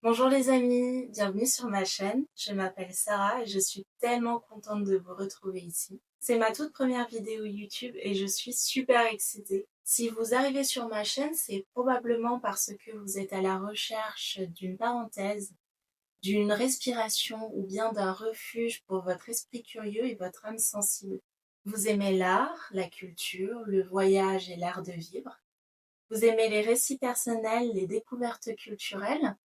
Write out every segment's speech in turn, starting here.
Bonjour les amis, bienvenue sur ma chaîne. Je m'appelle Sarah et je suis tellement contente de vous retrouver ici. C'est ma toute première vidéo YouTube et je suis super excitée. Si vous arrivez sur ma chaîne, c'est probablement parce que vous êtes à la recherche d'une parenthèse, d'une respiration ou bien d'un refuge pour votre esprit curieux et votre âme sensible. Vous aimez l'art, la culture, le voyage et l'art de vivre. Vous aimez les récits personnels, les découvertes culturelles,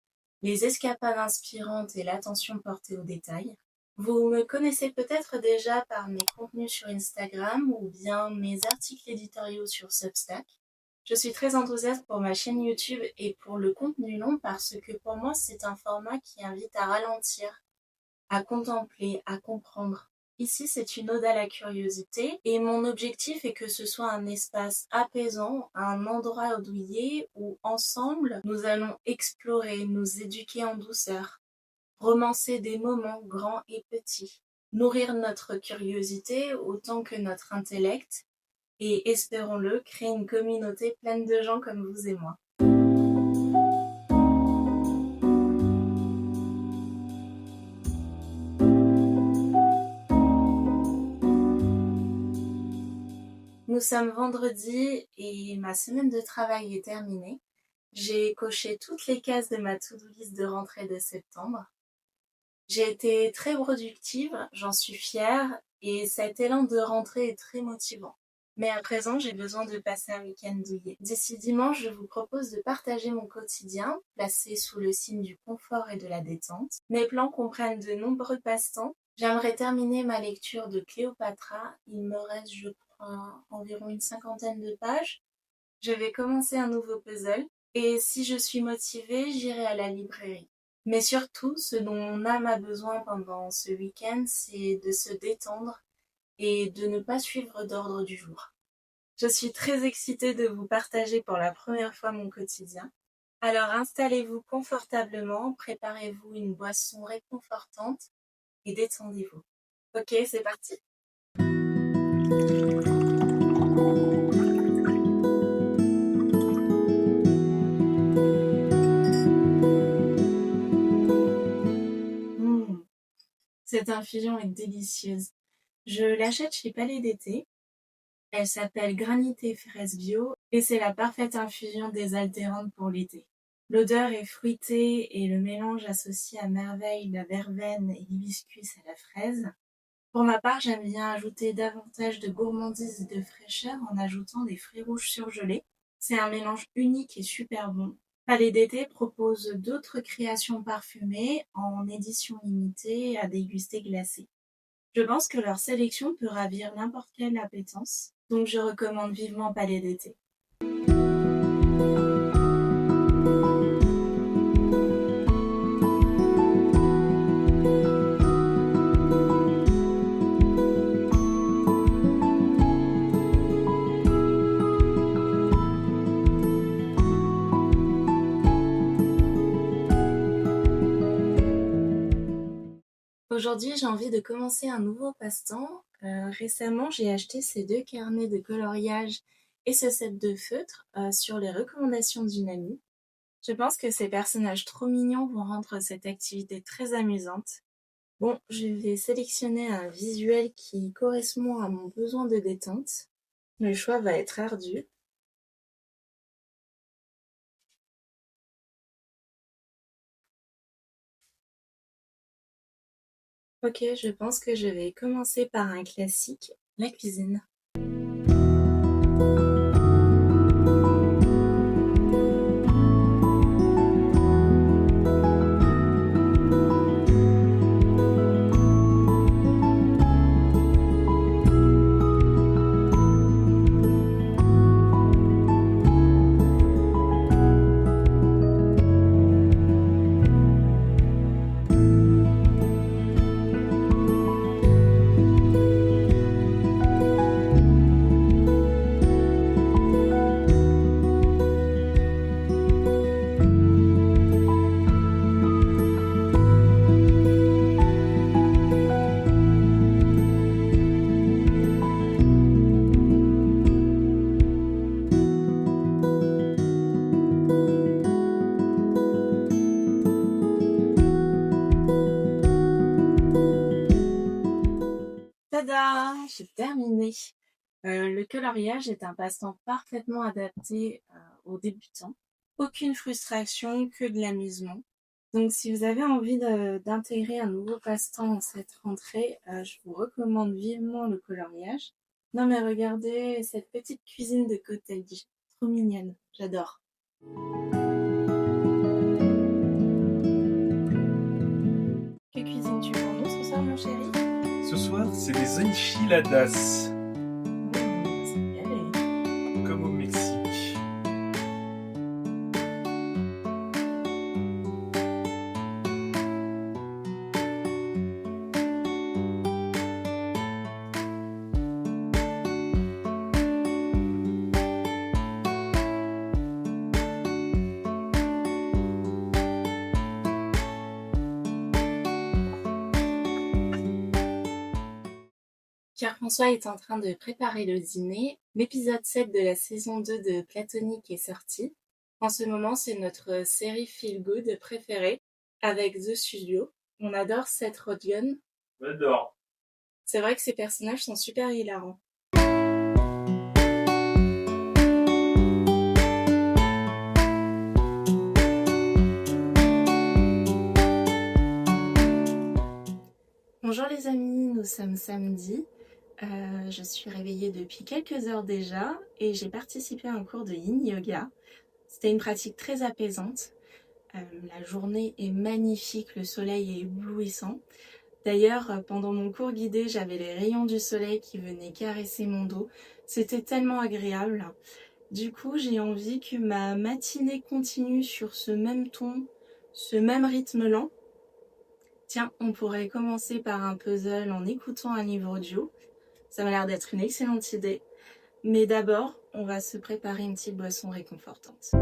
les escapades inspirantes et l'attention portée aux détails. Vous me connaissez peut-être déjà par mes contenus sur Instagram ou bien mes articles éditoriaux sur Substack. Je suis très enthousiaste pour ma chaîne YouTube et pour le contenu long parce que pour moi c'est un format qui invite à ralentir, à contempler, à comprendre. Ici, c'est une ode à la curiosité et mon objectif est que ce soit un espace apaisant, un endroit douillet où ensemble nous allons explorer, nous éduquer en douceur, romancer des moments grands et petits, nourrir notre curiosité autant que notre intellect et, espérons-le, créer une communauté pleine de gens comme vous et moi. Nous sommes vendredi et ma semaine de travail est terminée. J'ai coché toutes les cases de ma to-do list de rentrée de septembre. J'ai été très productive, j'en suis fière et cet élan de rentrée est très motivant. Mais à présent, j'ai besoin de passer un week-end douillet. D'ici dimanche, je vous propose de partager mon quotidien, placé sous le signe du confort et de la détente. Mes plans comprennent de nombreux passe-temps. J'aimerais terminer ma lecture de Cléopatra. Il me reste, je crois, environ une cinquantaine de pages. Je vais commencer un nouveau puzzle. Et si je suis motivée, j'irai à la librairie. Mais surtout, ce dont mon âme a besoin pendant ce week-end, c'est de se détendre et de ne pas suivre d'ordre du jour. Je suis très excitée de vous partager pour la première fois mon quotidien. Alors installez-vous confortablement, préparez-vous une boisson réconfortante et détendez-vous. Ok, c'est parti. Cette infusion est délicieuse. Je l'achète chez Palais d'été. Elle s'appelle Granité Fraise Bio et c'est la parfaite infusion désaltérante pour l'été. L'odeur est fruitée et le mélange associe à merveille la verveine et l'hibiscus à la fraise. Pour ma part, j'aime bien ajouter davantage de gourmandise et de fraîcheur en ajoutant des fruits rouges surgelés. C'est un mélange unique et super bon. Palais d'été propose d'autres créations parfumées en édition limitée à déguster glacée. Je pense que leur sélection peut ravir n'importe quelle appétence, donc je recommande vivement Palais d'été. Aujourd'hui, j'ai envie de commencer un nouveau passe-temps. Récemment, j'ai acheté ces 2 carnets de coloriage et ce set de feutres sur les recommandations d'une amie. Je pense que ces personnages trop mignons vont rendre cette activité très amusante. Bon, je vais sélectionner un visuel qui correspond à mon besoin de détente. Le choix va être ardu. Ok, je pense que je vais commencer par un classique, la cuisine. j'ai terminé. Le coloriage est un passe-temps parfaitement adapté aux débutants. Aucune frustration, que de l'amusement. Donc si vous avez envie d'intégrer un nouveau passe-temps en cette rentrée, je vous recommande vivement le coloriage. Non mais regardez cette petite cuisine de cottage, trop mignonne, j'adore. Que cuisines-tu pour nous ce soir mon chéri? Ce soir, c'est des enchiladas, C'est galé. comme au Mexique. Pierre-François est en train de préparer le dîner. L'épisode 7 de la saison 2 de Platonique est sorti. En ce moment, c'est notre série Feel Good préférée avec The Studio. On adore Seth Rogen. J'adore. C'est vrai que ces personnages sont super hilarants. Bonjour les amis, nous sommes samedi. Je suis réveillée depuis quelques heures déjà et j'ai participé à un cours de Yin Yoga. C'était une pratique très apaisante. La journée est magnifique, le soleil est éblouissant. D'ailleurs, pendant mon cours guidé, j'avais les rayons du soleil qui venaient caresser mon dos. C'était tellement agréable. Du coup, j'ai envie que ma matinée continue sur ce même ton, ce même rythme lent. Tiens, on pourrait commencer par un puzzle en écoutant un livre audio. Ça m'a l'air d'être une excellente idée. Mais d'abord, on va se préparer une petite boisson réconfortante.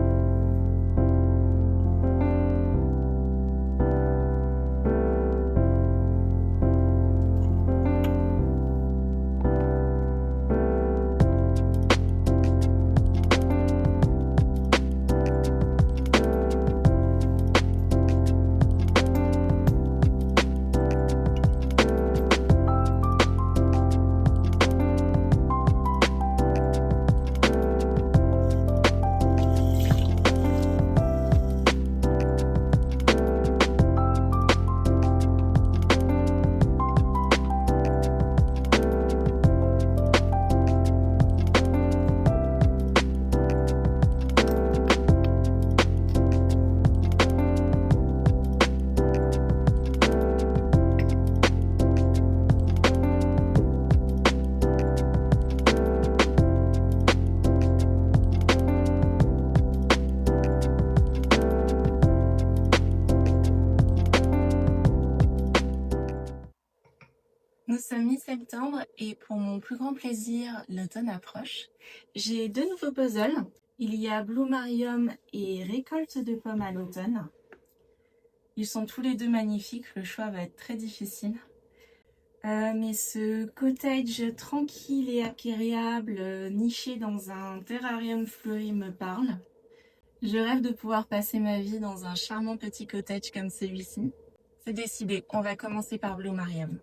Nous sommes mi-septembre et pour mon plus grand plaisir, l'automne approche. J'ai deux nouveaux puzzles. Il y a Blumarium et Récolte de pommes à l'automne. Ils sont tous les deux magnifiques, le choix va être très difficile. Mais ce cottage tranquille et agréable, niché dans un terrarium fleuri me parle. Je rêve de pouvoir passer ma vie dans un charmant petit cottage comme celui-ci. C'est décidé, on va commencer par Blumarium.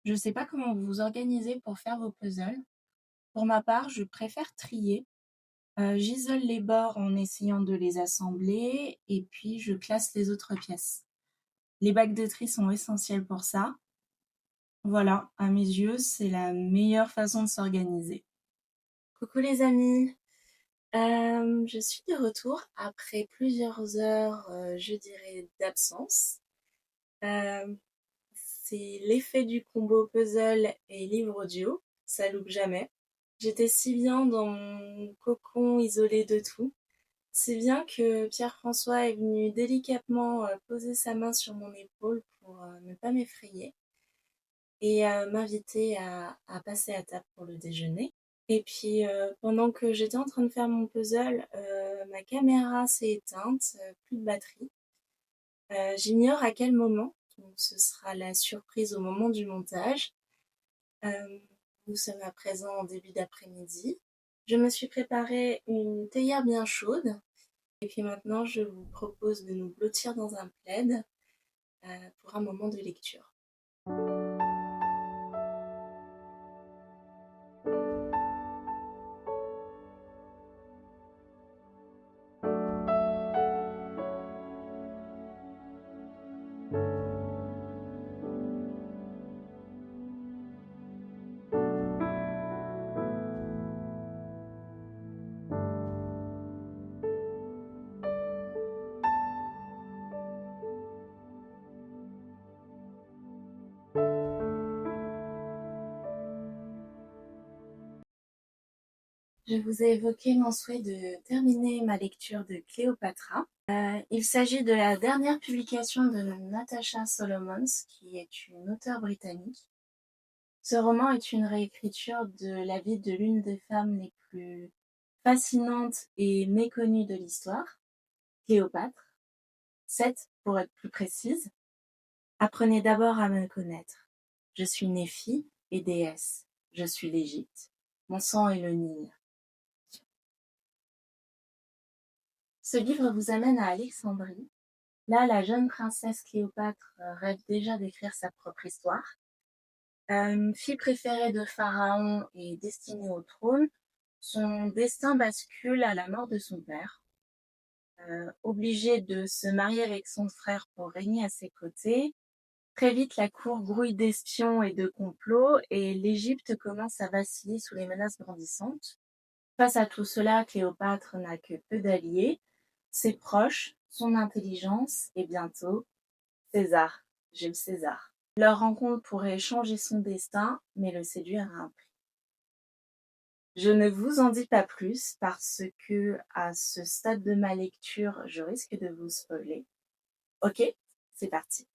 Je ne sais pas comment vous vous organisez pour faire vos puzzles. Pour ma part, je préfère trier. J'isole les bords en essayant de les assembler et puis je classe les autres pièces. Les bacs de tri sont essentiels pour ça. Voilà, à mes yeux, c'est la meilleure façon de s'organiser. Coucou les amis, je suis de retour après plusieurs heures, je dirais, d'absence. C'est l'effet du combo puzzle et livre audio, ça loupe jamais. J'étais si bien dans mon cocon isolé de tout, si bien que Pierre-François est venu délicatement poser sa main sur mon épaule pour ne pas m'effrayer et m'inviter à passer à table pour le déjeuner. Et puis pendant que j'étais en train de faire mon puzzle, ma caméra s'est éteinte, plus de batterie. J'ignore à quel moment, donc ce sera la surprise au moment du montage. Nous sommes à présent en début d'après-midi. Je me suis préparé une théière bien chaude. Et puis maintenant, je vous propose de nous blottir dans un plaid pour un moment de lecture. Je vous ai évoqué mon souhait de terminer ma lecture de Cléopatra. Il s'agit de la dernière publication de Natasha Solomons, qui est une auteure britannique. Ce roman est une réécriture de la vie de l'une des femmes les plus fascinantes et méconnues de l'histoire, Cléopâtre, 7 pour être plus précise. Apprenez d'abord à me connaître. Je suis née fille et déesse. Je suis l'Égypte. Mon sang est le Nil. Ce livre vous amène à Alexandrie. Là, la jeune princesse Cléopâtre rêve déjà d'écrire sa propre histoire. Fille préférée de Pharaon et destinée au trône, son destin bascule à la mort de son père. Obligée de se marier avec son frère pour régner à ses côtés, très vite la cour grouille d'espions et de complots et l'Égypte commence à vaciller sous les menaces grandissantes. Face à tout cela, Cléopâtre n'a que peu d'alliés, ses proches, son intelligence et bientôt César, Jules César. Leur rencontre pourrait changer son destin, mais le séduire à un prix. Je ne vous en dis pas plus parce que, à ce stade de ma lecture, je risque de vous spoiler. Ok, c'est parti.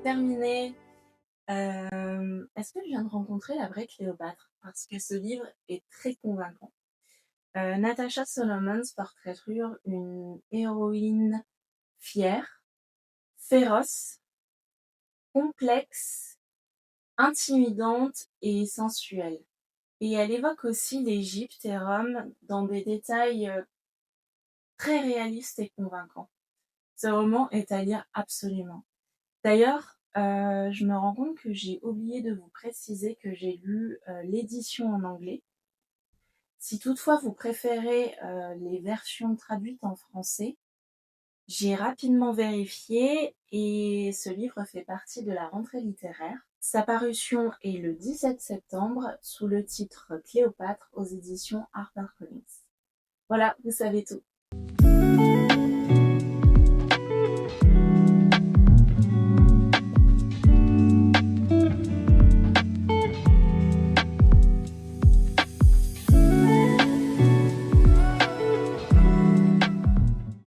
Terminé. Est-ce que je viens de rencontrer la vraie Cléopâtre? Parce que ce livre est très convaincant. Natasha Solomons portraite une héroïne fière, féroce, complexe, intimidante et sensuelle. Et elle évoque aussi l'Égypte et Rome dans des détails très réalistes et convaincants. Ce roman est à lire absolument. D'ailleurs, je me rends compte que j'ai oublié de vous préciser que j'ai lu l'édition en anglais. Si toutefois vous préférez les versions traduites en français, j'ai rapidement vérifié et ce livre fait partie de la rentrée littéraire. Sa parution est le 17 septembre sous le titre Cléopâtre aux éditions HarperCollins. Voilà, vous savez tout.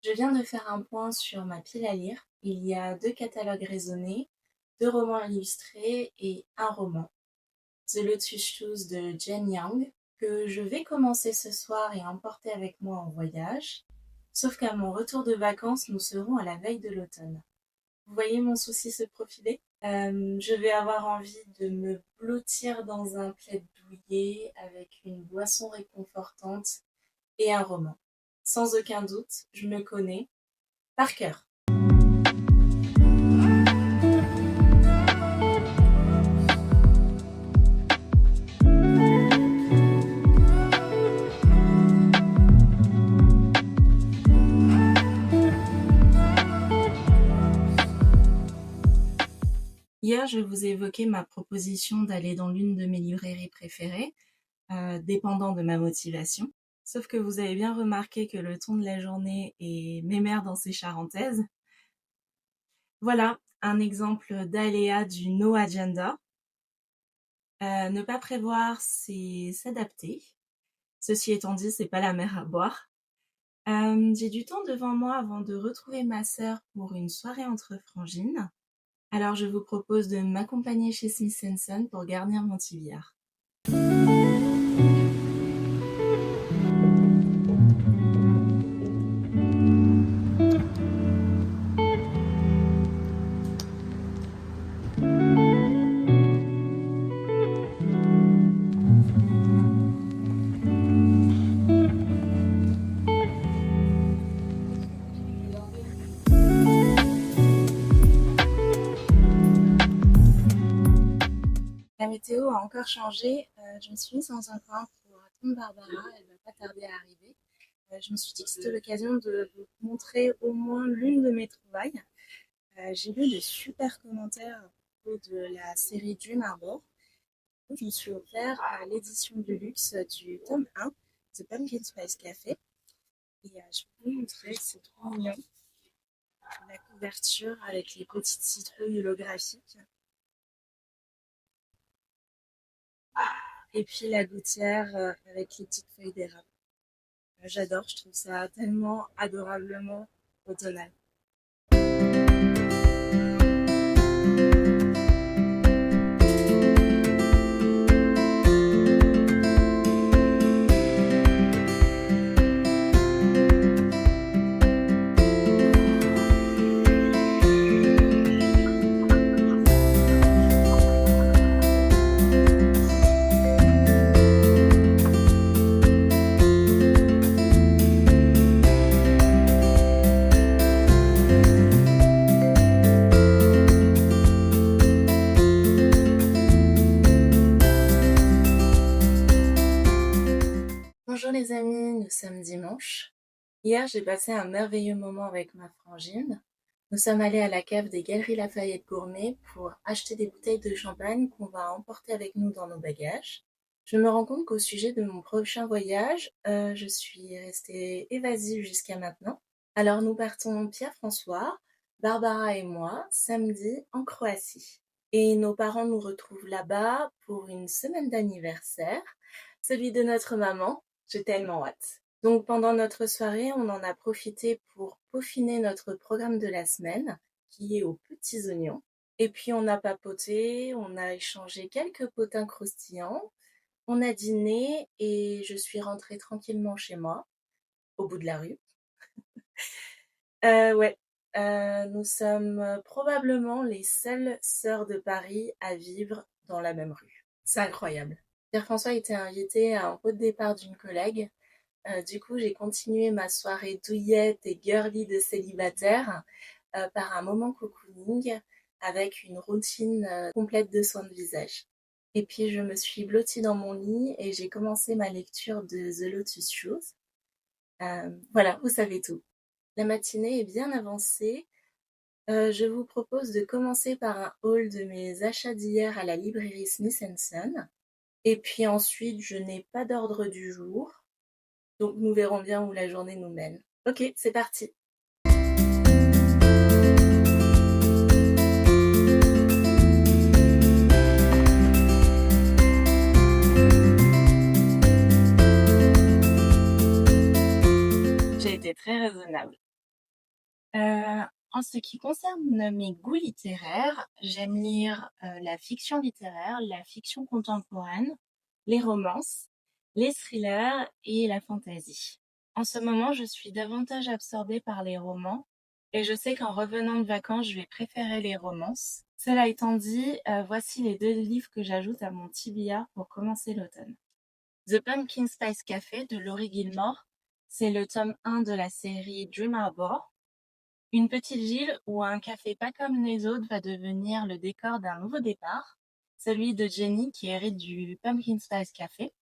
Je viens de faire un point sur ma pile à lire. Il y a 2 catalogues raisonnés, 2 romans illustrés et un roman, The Lotus Shoes de Jane Young, que je vais commencer ce soir et emporter avec moi en voyage. Sauf qu'à mon retour de vacances, nous serons à la veille de l'automne. Vous voyez mon souci se profiler? Je vais avoir envie de me blottir dans un plaid douillet avec une boisson réconfortante et un roman. Sans aucun doute, je me connais par cœur. Hier, je vous ai évoqué ma proposition d'aller dans l'une de mes librairies préférées, dépendant de ma motivation. Sauf que vous avez bien remarqué que le ton de la journée est mémère dans ces charentaises. Voilà un exemple d'aléa du no agenda. Ne pas prévoir, c'est s'adapter. Ceci étant dit, c'est pas la mer à boire. J'ai du temps devant moi avant de retrouver ma sœur pour une soirée entre frangines. Alors je vous propose de m'accompagner chez Smith & Son pour garnir mon tibillard. La météo a encore changé. Je me suis mise dans un coin pour attendre Barbara. Elle va pas tarder à arriver. Je me suis dit que c'était l'occasion de vous montrer au moins l'une de mes trouvailles. J'ai lu de super commentaires à propos de la série Dream Harbor. Je me suis offert l'édition de luxe du tome 1 de Pumpkin Spice Café. Et je vais vous montrer, c'est trop mignon. La couverture avec les petites citrouilles holographiques. Et puis la gouttière avec les petites feuilles d'érable. J'adore, je trouve ça tellement adorablement automnal. Bonjour les amis, nous sommes dimanche. Hier, j'ai passé un merveilleux moment avec ma frangine. Nous sommes allés à la cave des Galeries Lafayette Gourmet pour acheter des bouteilles de champagne qu'on va emporter avec nous dans nos bagages. Je me rends compte qu'au sujet de mon prochain voyage, je suis restée évasive jusqu'à maintenant. Alors nous partons Pierre-François, Barbara et moi, samedi en Croatie. Et nos parents nous retrouvent là-bas pour une semaine d'anniversaire, celui de notre maman. J'ai tellement hâte. Donc pendant notre soirée, on en a profité pour peaufiner notre programme de la semaine, qui est aux petits oignons. Et puis on a papoté, on a échangé quelques potins croustillants, on a dîné et je suis rentrée tranquillement chez moi, au bout de la rue. Ouais, nous sommes probablement les seules sœurs de Paris à vivre dans la même rue. C'est incroyable. Pierre-François était invité à un pot de départ d'une collègue. Du coup, j'ai continué ma soirée douillette et girly de célibataire par un moment cocooning avec une routine complète de soins de visage. Et puis je me suis blottie dans mon lit et j'ai commencé ma lecture de The Lotus Shoes. Voilà, vous savez tout. La matinée est bien avancée. Je vous propose de commencer par un haul de mes achats d'hier à la librairie Smith & Son. Et puis ensuite, je n'ai pas d'ordre du jour. Donc nous verrons bien où la journée nous mène. Ok, c'est parti. J'ai été très raisonnable. En ce qui concerne mes goûts littéraires, j'aime lire la fiction littéraire, la fiction contemporaine, les romances, les thrillers et la fantasy. En ce moment, je suis davantage absorbée par les romans et je sais qu'en revenant de vacances, je vais préférer les romances. Cela étant dit, voici les 2 livres que j'ajoute à mon TBR pour commencer l'automne. The Pumpkin Spice Café de Laurie Gilmore, c'est le tome 1 de la série Dream Harbor. Une petite ville où un café pas comme les autres va devenir le décor d'un nouveau départ, celui de Jenny qui hérite du Pumpkin Spice Café.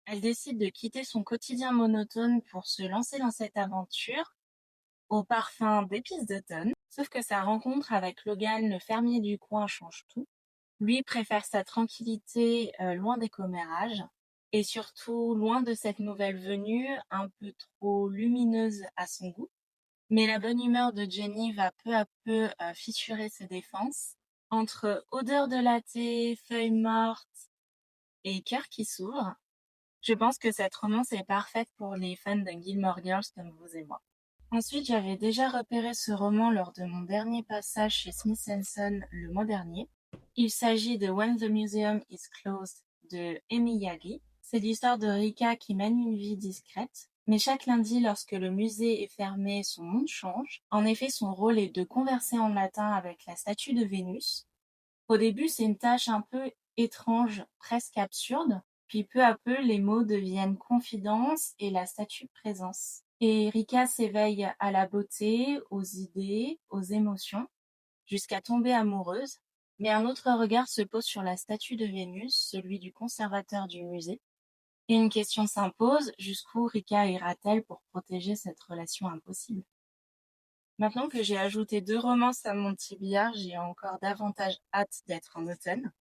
Elle décide de quitter son quotidien monotone pour se lancer dans cette aventure au parfum d'épices d'automne. Sauf que sa rencontre avec Logan, le fermier du coin, change tout. Lui préfère sa tranquillité loin des commérages et surtout loin de cette nouvelle venue un peu trop lumineuse à son goût. Mais la bonne humeur de Jenny va peu à peu fissurer ses défenses. Entre odeur de latte, feuilles mortes et cœur qui s'ouvre, je pense que cette romance est parfaite pour les fans de Gilmore Girls comme vous et moi. Ensuite, j'avais déjà repéré ce roman lors de mon dernier passage chez Smith & Son le mois dernier. Il s'agit de When the Museum is Closed de Amy Yagi. C'est l'histoire de Rika qui mène une vie discrète. Mais chaque lundi, lorsque le musée est fermé, son monde change. En effet, son rôle est de converser en latin avec la statue de Vénus. Au début, c'est une tâche un peu étrange, presque absurde. Puis peu à peu, les mots deviennent confidence et la statue présence. Et Rika s'éveille à la beauté, aux idées, aux émotions, jusqu'à tomber amoureuse. Mais un autre regard se pose sur la statue de Vénus, celui du conservateur du musée. Et une question s'impose, jusqu'où Rika ira-t-elle pour protéger cette relation impossible? Maintenant que j'ai ajouté 2 romances à mon TBR, j'ai encore davantage hâte d'être en automne.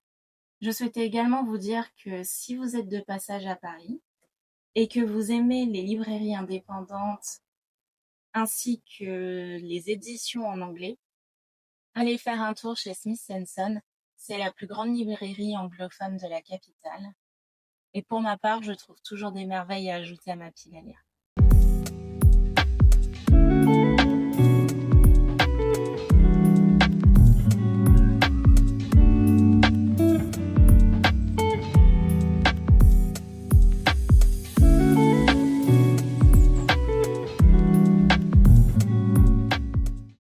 Je souhaitais également vous dire que si vous êtes de passage à Paris et que vous aimez les librairies indépendantes ainsi que les éditions en anglais, allez faire un tour chez Smith & Son. C'est la plus grande librairie anglophone de la capitale. Et pour ma part, je trouve toujours des merveilles à ajouter à ma pile à lire.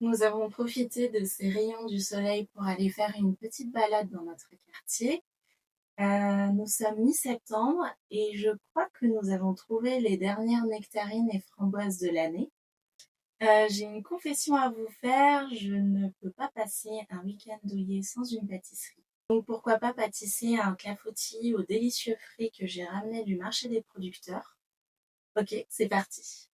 Nous avons profité de ces rayons du soleil pour aller faire une petite balade dans notre quartier. Nous sommes mi-septembre et je crois que nous avons trouvé les dernières nectarines et framboises de l'année. J'ai une confession à vous faire, je ne peux pas passer un week-end douillet sans une pâtisserie. Donc pourquoi pas pâtisser un clafoutis aux délicieux fruits que j'ai ramenés du marché des producteurs. Ok, c'est parti.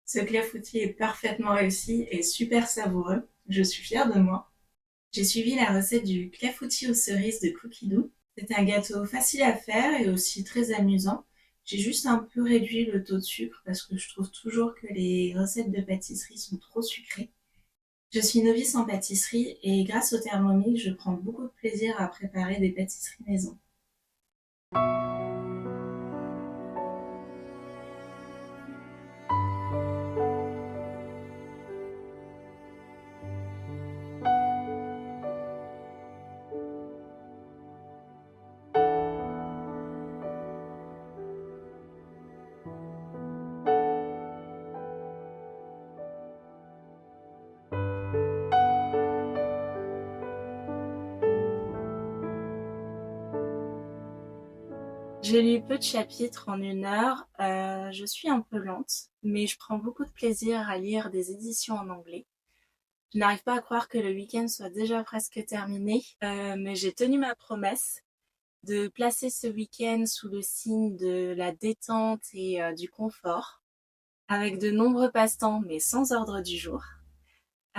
Ce clafoutis est parfaitement réussi et super savoureux. Je suis fière de moi. J'ai suivi la recette du clafoutis aux cerises de Cookie Dough. C'est un gâteau facile à faire et aussi très amusant. J'ai juste un peu réduit le taux de sucre parce que je trouve toujours que les recettes de pâtisserie sont trop sucrées. Je suis novice en pâtisserie et grâce au Thermomix, je prends beaucoup de plaisir à préparer des pâtisseries maison. J'ai lu peu de chapitres en 1 heure, je suis un peu lente, mais je prends beaucoup de plaisir à lire des éditions en anglais. Je n'arrive pas à croire que le week-end soit déjà presque terminé, mais j'ai tenu ma promesse de placer ce week-end sous le signe de la détente et du confort, avec de nombreux passe-temps, mais sans ordre du jour.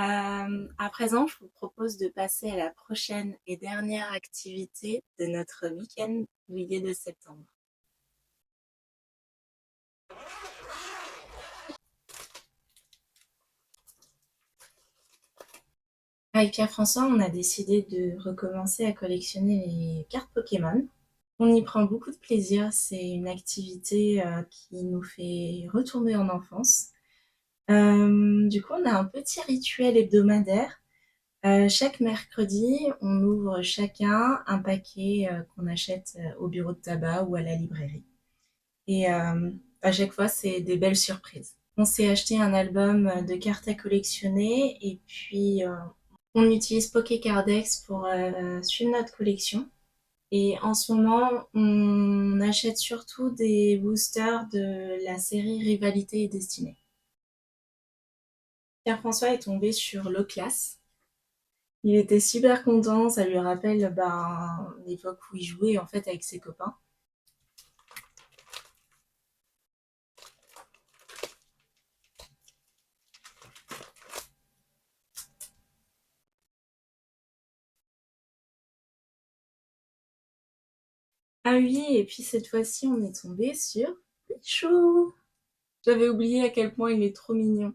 À présent, je vous propose de passer à la prochaine et dernière activité de notre week-end douillet de septembre. Avec Pierre-François, on a décidé de recommencer à collectionner les cartes Pokémon. On y prend beaucoup de plaisir, c'est une activité qui nous fait retourner en enfance. Du coup, on a un petit rituel hebdomadaire. Chaque mercredi, on ouvre chacun un paquet qu'on achète au bureau de tabac ou à la librairie. Et à chaque fois, c'est des belles surprises. On s'est acheté un album de cartes à collectionner et puis on utilise Pokécardex pour suivre notre collection. Et en ce moment, on achète surtout des boosters de la série Rivalité et Destinée. Pierre-François est tombé sur l'O-Class. Il était super content, ça lui rappelle l'époque où il jouait en fait avec ses copains. Ah oui, et puis cette fois-ci, on est tombé sur Pichou. J'avais oublié à quel point il est trop mignon.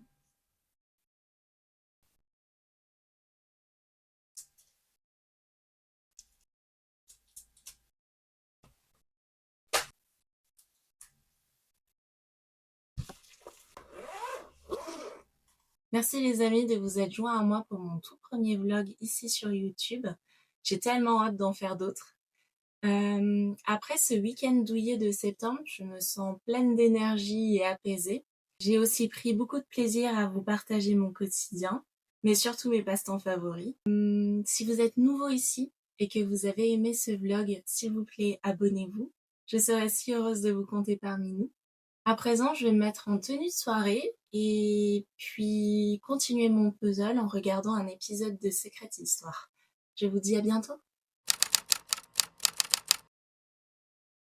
Merci les amis de vous être joints à moi pour mon tout premier vlog ici sur YouTube. J'ai tellement hâte d'en faire d'autres. Après ce week-end douillet de septembre, je me sens pleine d'énergie et apaisée. J'ai aussi pris beaucoup de plaisir à vous partager mon quotidien, mais surtout mes passe-temps favoris. Si vous êtes nouveau ici et que vous avez aimé ce vlog, s'il vous plaît, abonnez-vous. Je serais si heureuse de vous compter parmi nous. À présent, je vais me mettre en tenue de soirée et puis continuer mon puzzle en regardant un épisode de Secret Histoire. Je vous dis à bientôt.